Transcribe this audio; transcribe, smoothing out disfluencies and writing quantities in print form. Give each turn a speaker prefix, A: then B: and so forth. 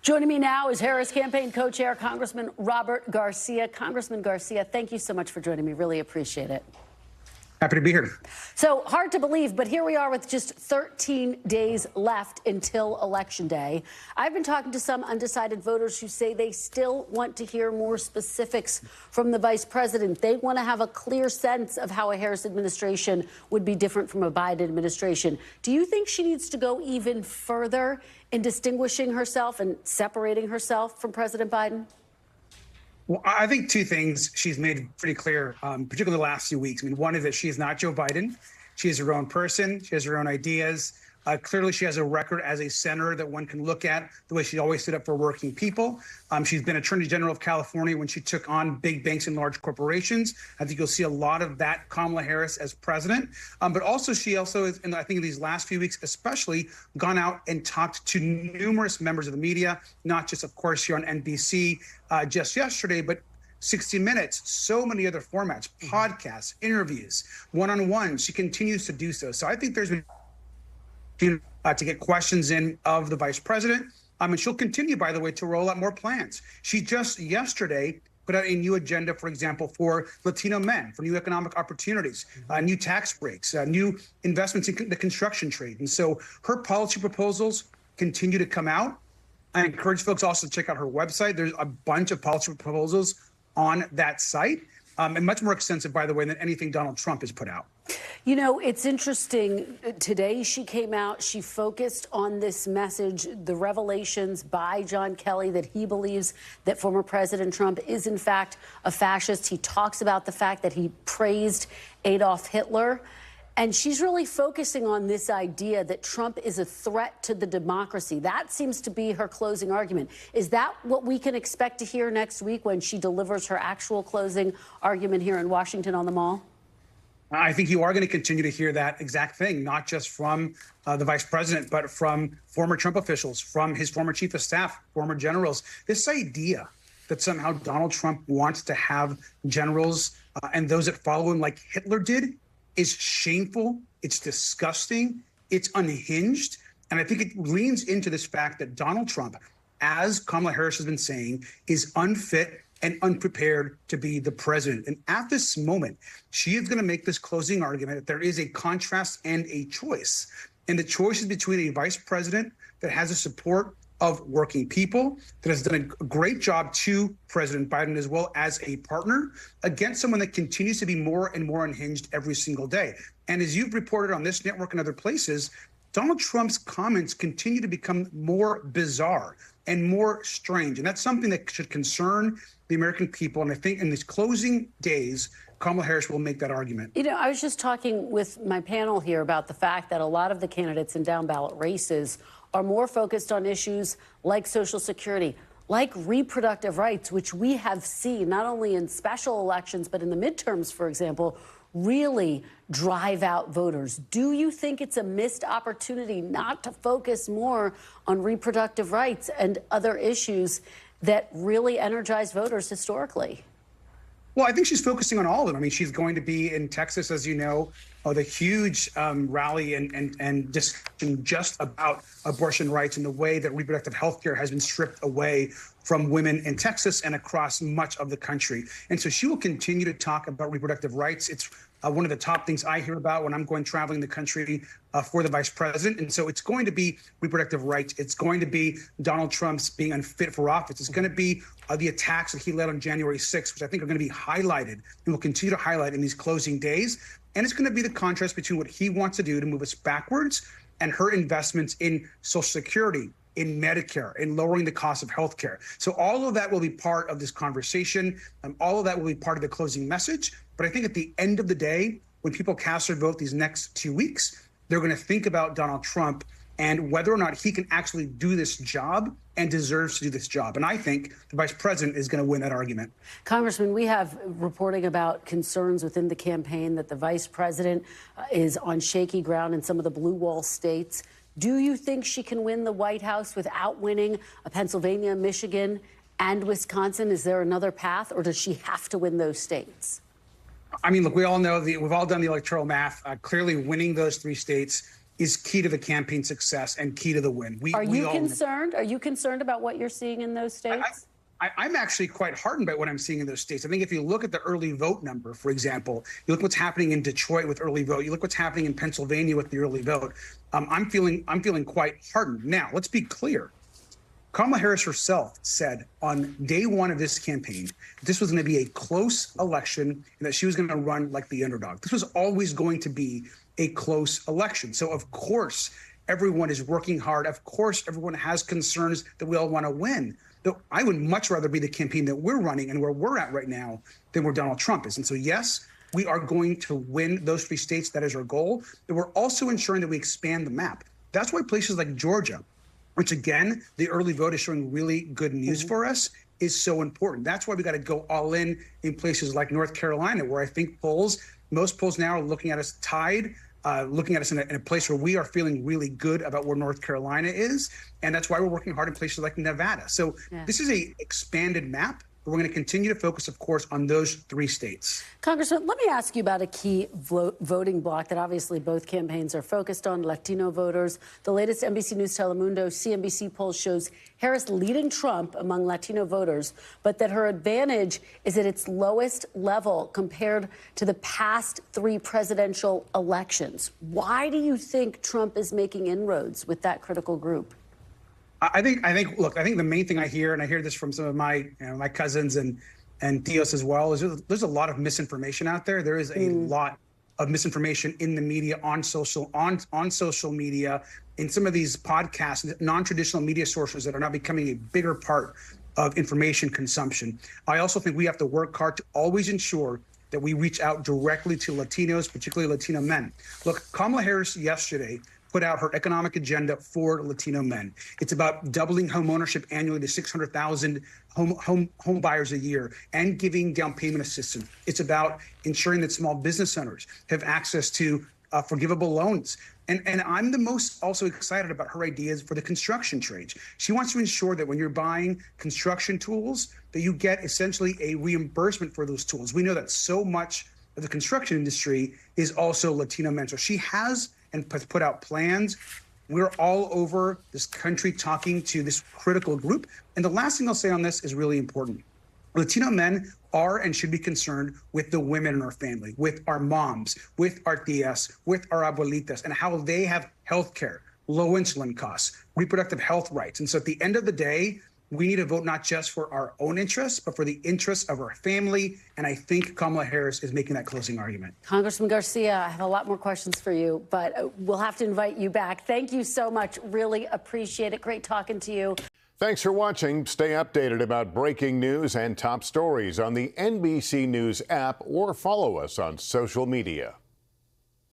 A: Joining me now is Harris campaign co-chair, Congressman Robert Garcia. Congressman Garcia, thank you so much for joining me. Really appreciate it.
B: Happy to be here.
A: So hard to believe, but here we are with just 13 days left until Election Day. I've been talking to some undecided voters who say they still want to hear more specifics from the vice president. They want to have a clear sense of how a Harris administration would be different from a Biden administration. Do you think she needs to go even further in distinguishing herself and separating herself from President Biden?
B: Well, I think two things she's made pretty clear, particularly the last few weeks. I mean, one is that she is not Joe Biden. She is her own person. She has her own ideas. Clearly, she has a record as a senator that one can look at, the way she always stood up for working people. She's been Attorney General of California when she took on big banks and large corporations. I think you'll see a lot of that Kamala Harris as president. But also, she also is, and I think in these last few weeks especially, gone out and talked to numerous members of the media, not just, of course, here on NBC just yesterday, but 60 Minutes, so many other formats, podcasts, interviews, one-on-one. She continues to do so. So I think there's been to get questions in of the vice president. And she'll continue, by the way, to roll out more plans. She just yesterday put out a new agenda, for example, for Latino men, for new economic opportunities, new tax breaks, new investments in the construction trade. And so her policy proposals continue to come out. I encourage folks also to check out her website. There's a bunch of policy proposals on that site, and much more extensive, by the way, than anything Donald Trump has put out.
A: You know, it's interesting. Today she came out, she focused on this message, the revelations by John Kelly that he believes that former President Trump is, in fact, a fascist. He talks about the fact that he praised Adolf Hitler. And she's really focusing on this idea that Trump is a threat to the democracy. That seems to be her closing argument. Is that what we can expect to hear next week when she delivers her actual closing argument here in Washington on the Mall?
B: I think you are going to continue to hear that exact thing, not just from the vice president, but from former Trump officials, from his former chief of staff, former generals. This idea that somehow Donald Trump wants to have generals and those that follow him like Hitler did is shameful. It's disgusting. It's unhinged. And I think it leans into this fact that Donald Trump, as Kamala Harris has been saying, is unfit and unprepared to be the president. And at this moment, she is going to make this closing argument that there is a contrast and a choice. And the choice is between a vice president that has the support of working people, that has done a great job to President Biden as well as a partner, against someone that continues to be more and more unhinged every single day. And as you've reported on this network and other places, Donald Trump's comments continue to become more bizarre and more strange. And that's something that should concern the American people. And I think in these closing days, Kamala Harris will make that argument.
A: You know, I was just talking with my panel here about the fact that a lot of the candidates in down ballot races are more focused on issues like Social Security, like reproductive rights, which we have seen not only in special elections, but in the midterms, for example, really drive out voters. Do you think it's a missed opportunity not to focus more on reproductive rights and other issues that really energize voters historically?
B: Well, I think she's focusing on all of them. I mean, she's going to be in Texas, as you know, the huge rally and discussion just about abortion rights and the way that reproductive health care has been stripped away from women in Texas and across much of the country. And so she will continue to talk about reproductive rights. It's one of the top things I hear about when I'm going traveling the country for the vice president. And so it's going to be reproductive rights. It's going to be Donald Trump's being unfit for office. It's going to be the attacks that he led on January 6th, which I think are going to be highlighted and will continue to highlight in these closing days. And it's going to be the contrast between what he wants to do to move us backwards and her investments in Social Security, in Medicare, in lowering the cost of health care. So all of that will be part of this conversation. All of that will be part of the closing message. But I think at the end of the day, when people cast their vote these next 2 weeks, they're going to think about Donald Trump and whether or not he can actually do this job and deserves to do this job. And I think the vice president is going to win that argument.
A: Congressman, we have reporting about concerns within the campaign that the vice president is on shaky ground in some of the blue wall states. Do you think she can win the White House without winning Pennsylvania, Michigan, and Wisconsin? Is there another path, or does she have to win those states?
B: I mean, look, we all know we've all done the electoral math. Clearly, winning those three states is key to the campaign success and key to the win.
A: Are you concerned? Are you concerned about what you're seeing in those states?
B: I'm actually quite heartened by what I'm seeing in those states. I think if you look at the early vote number, for example, you look what's happening in Detroit with early vote, you look what's happening in Pennsylvania with the early vote. I'm feeling quite heartened. Now, let's be clear. Kamala Harris herself said on day one of this campaign, this was going to be a close election and that she was going to run like the underdog. This was always going to be a close election. So, of course, everyone is working hard. Of course, everyone has concerns that we all want to win. Though I would much rather be the campaign that we're running and where we're at right now than where Donald Trump is. And so, yes, we are going to win those 3 states. That is our goal. But we're also ensuring that we expand the map. That's why places like Georgia, which, again, the early vote is showing really good news for us, is so important. That's why we got to go all in places like North Carolina, where I think most polls now are looking at us tied, looking at us in a place where we are feeling really good about where North Carolina is. And that's why we're working hard in places like Nevada. So this is a expanded map. But we're going to continue to focus, of course, on those 3 states.
A: Congressman, let me ask you about a key voting bloc that obviously both campaigns are focused on, Latino voters. The latest NBC News Telemundo CNBC poll shows Harris leading Trump among Latino voters, but that her advantage is at its lowest level compared to the past 3 presidential elections. Why do you think Trump is making inroads with that critical group?
B: I think the main thing I hear, and I hear this from some of my cousins and tios as well, is there's a lot of misinformation out there. There is a lot of misinformation in the media, on social media, in some of these podcasts, non-traditional media sources that are now becoming a bigger part of information consumption. I also think we have to work hard to always ensure that we reach out directly to Latinos, particularly Latino men. Look, Kamala Harris yesterday put out her economic agenda for Latino men. It's about doubling home ownership annually to 600,000 home buyers a year and giving down payment assistance. It's about ensuring that small business owners have access to forgivable loans. And I'm the most also excited about her ideas for the construction trades. She wants to ensure that when you're buying construction tools, that you get essentially a reimbursement for those tools. We know that so much of the construction industry is also Latino men. So she has and put out plans. We're all over this country talking to this critical group. And the last thing I'll say on this is really important. Latino men are and should be concerned with the women in our family, with our moms, with our tias, with our abuelitas, and how they have health care, low insulin costs, reproductive health rights. And so at the end of the day, we need to vote not just for our own interests, but for the interests of our family. And I think Kamala Harris is making that closing argument.
A: Congressman Garcia, I have a lot more questions for you, but we'll have to invite you back. Thank you so much. Really appreciate it. Great talking to you.
C: Thanks for watching. Stay updated about breaking news and top stories on the NBC News app or follow us on social media.